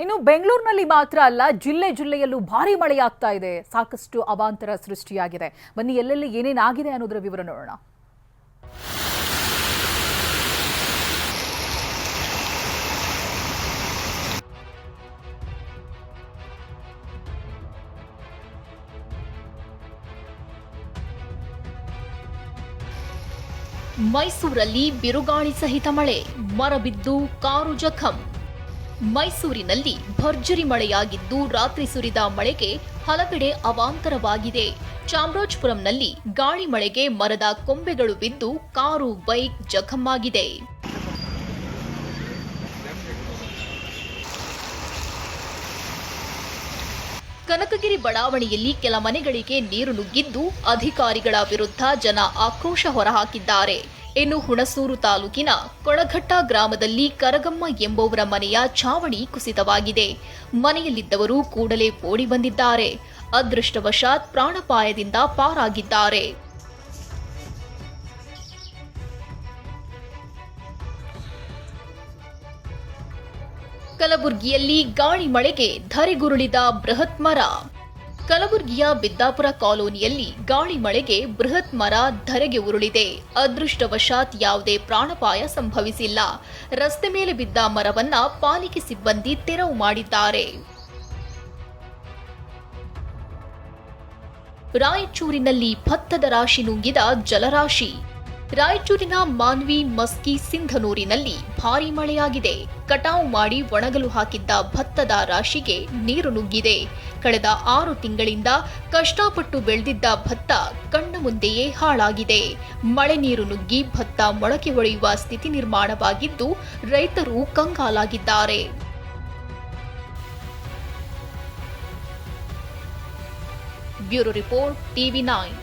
ಇನ್ನು ಬೆಂಗಳೂರಿನಲ್ಲಿ ಮಾತ್ರ ಅಲ್ಲ, ಜಿಲ್ಲೆಯಲ್ಲೂ ಭಾರಿ ಮಳೆಯಾಗ್ತಾ ಇದೆ. ಸಾಕಷ್ಟು ಅವಾಂತರ ಸೃಷ್ಟಿಯಾಗಿದೆ. ಬನ್ನಿ ಎಲ್ಲೆಲ್ಲಿ ಏನೇನಾಗಿದೆ ಅನ್ನೋದರ ವಿವರ ನೋಡೋಣ. ಮೈಸೂರಲ್ಲಿ ಬಿರುಗಾಳಿ ಸಹಿತ ಮಳೆ, ಮರ ಬಿದ್ದು ಕಾರು ಜಖಂ. ಮೈಸೂರಿನಲ್ಲಿ ಭರ್ಜರಿ ಮಳೆಯಾಗಿದ್ದು ರಾತ್ರಿ ಸುರಿದ ಮಳೆಗೆ ಹಲವೆಡೆ ಅವಾಂತರವಾಗಿದೆ. ಚಾಮರಾಜಪುರಂನಲ್ಲಿ ಗಾಳಿ ಮಳೆಗೆ ಮರದ ಕೊಂಬೆಗಳು ಬಿದ್ದು ಕಾರು, ಬೈಕ್ ಜಖಂ ಆಗಿದೆ. ಕನಕಗಿರಿ ಬಡಾವಣೆಯಲ್ಲಿ ಕೆಲ ಮನೆಗಳಿಗೆ ನೀರು ನುಗ್ಗಿದ್ದು ಅಧಿಕಾರಿಗಳ ವಿರುದ್ಧ ಜನ ಆಕ್ರೋಶ ಹೊರಹಾಕಿದ್ದಾರೆ. ಇನ್ನು ಹುಣಸೂರು ತಾಲೂಕಿನ ಕೊಳಘಟ್ಟ ಗ್ರಾಮದಲ್ಲಿ ಕರಗಮ್ಮ ಎಂಬುವರ ಮನೆಯ ಛಾವಣಿ ಕುಸಿತವಾಗಿದೆ. ಮನೆಯಲ್ಲಿದ್ದವರು ಕೂಡಲೇ ಓಡಿ ಬಂದಿದ್ದಾರೆ. ಅದೃಷ್ಟವಶಾತ್ ಪ್ರಾಣಾಪಾಯದಿಂದ ಪಾರಾಗಿದ್ದಾರೆ. ಕಲಬುರಗಿಯಲ್ಲಿ ಗಾಳಿ ಮಳೆಗೆ ಧರೆಗುರುಳಿದ ಬೃಹತ್ ಮರ. ಕಲಬುರಗಿಯ ಬಿದ್ದಾಪುರ ಕಾಲೋನಿಯಲ್ಲಿ ಗಾಳಿ ಮಳೆಗೆ ಬೃಹತ್ ಮರ ಧರೆಗೆ ಉರುಳಿದೆ. ಅದೃಷ್ಟವಶಾತ್ ಯಾವುದೇ ಪ್ರಾಣಾಪಾಯ ಸಂಭವಿಸಿಲ್ಲ. ರಸ್ತೆ ಮೇಲೆ ಬಿದ್ದ ಮರವನ್ನ ಪಾಲಿಕೆ ಸಿಬ್ಬಂದಿ ತೆರವು ಮಾಡಿದ್ದಾರೆ. ರಾಯಚೂರಿನಲ್ಲಿ ಭತ್ತದ ರಾಶಿ ನುಂಗಿದ ಜಲರಾಶಿ. ರಾಯಚೂರಿನ ಮಾನ್ವಿ, ಮಸ್ಕಿ, ಸಿಂಧನೂರಿನಲ್ಲಿ ಭಾರೀ ಮಳೆಯಾಗಿದೆ. ಕಟಾವು ಮಾಡಿ ಒಣಗಲು ಹಾಕಿದ್ದ ಭತ್ತದ ರಾಶಿಗೆ ನೀರು ನುಗ್ಗಿದೆ. ಕಳೆದ 6 ತಿಂಗಳಿಂದ ಕಷ್ಟಪಟ್ಟು ಬೆಳೆದಿದ್ದ ಭತ್ತ ಕಣ್ಣ ಮುಂದೆಯೇ ಹಾಳಾಗಿದೆ. ಮಳೆ ನೀರು ನುಗ್ಗಿ ಭತ್ತ ಮೊಳಕೆ ಒಡೆಯುವ ಸ್ಥಿತಿ ನಿರ್ಮಾಣವಾಗಿದ್ದು ರೈತರು ಕಂಗಾಲಾಗಿದ್ದಾರೆ. Bureau report, TV9.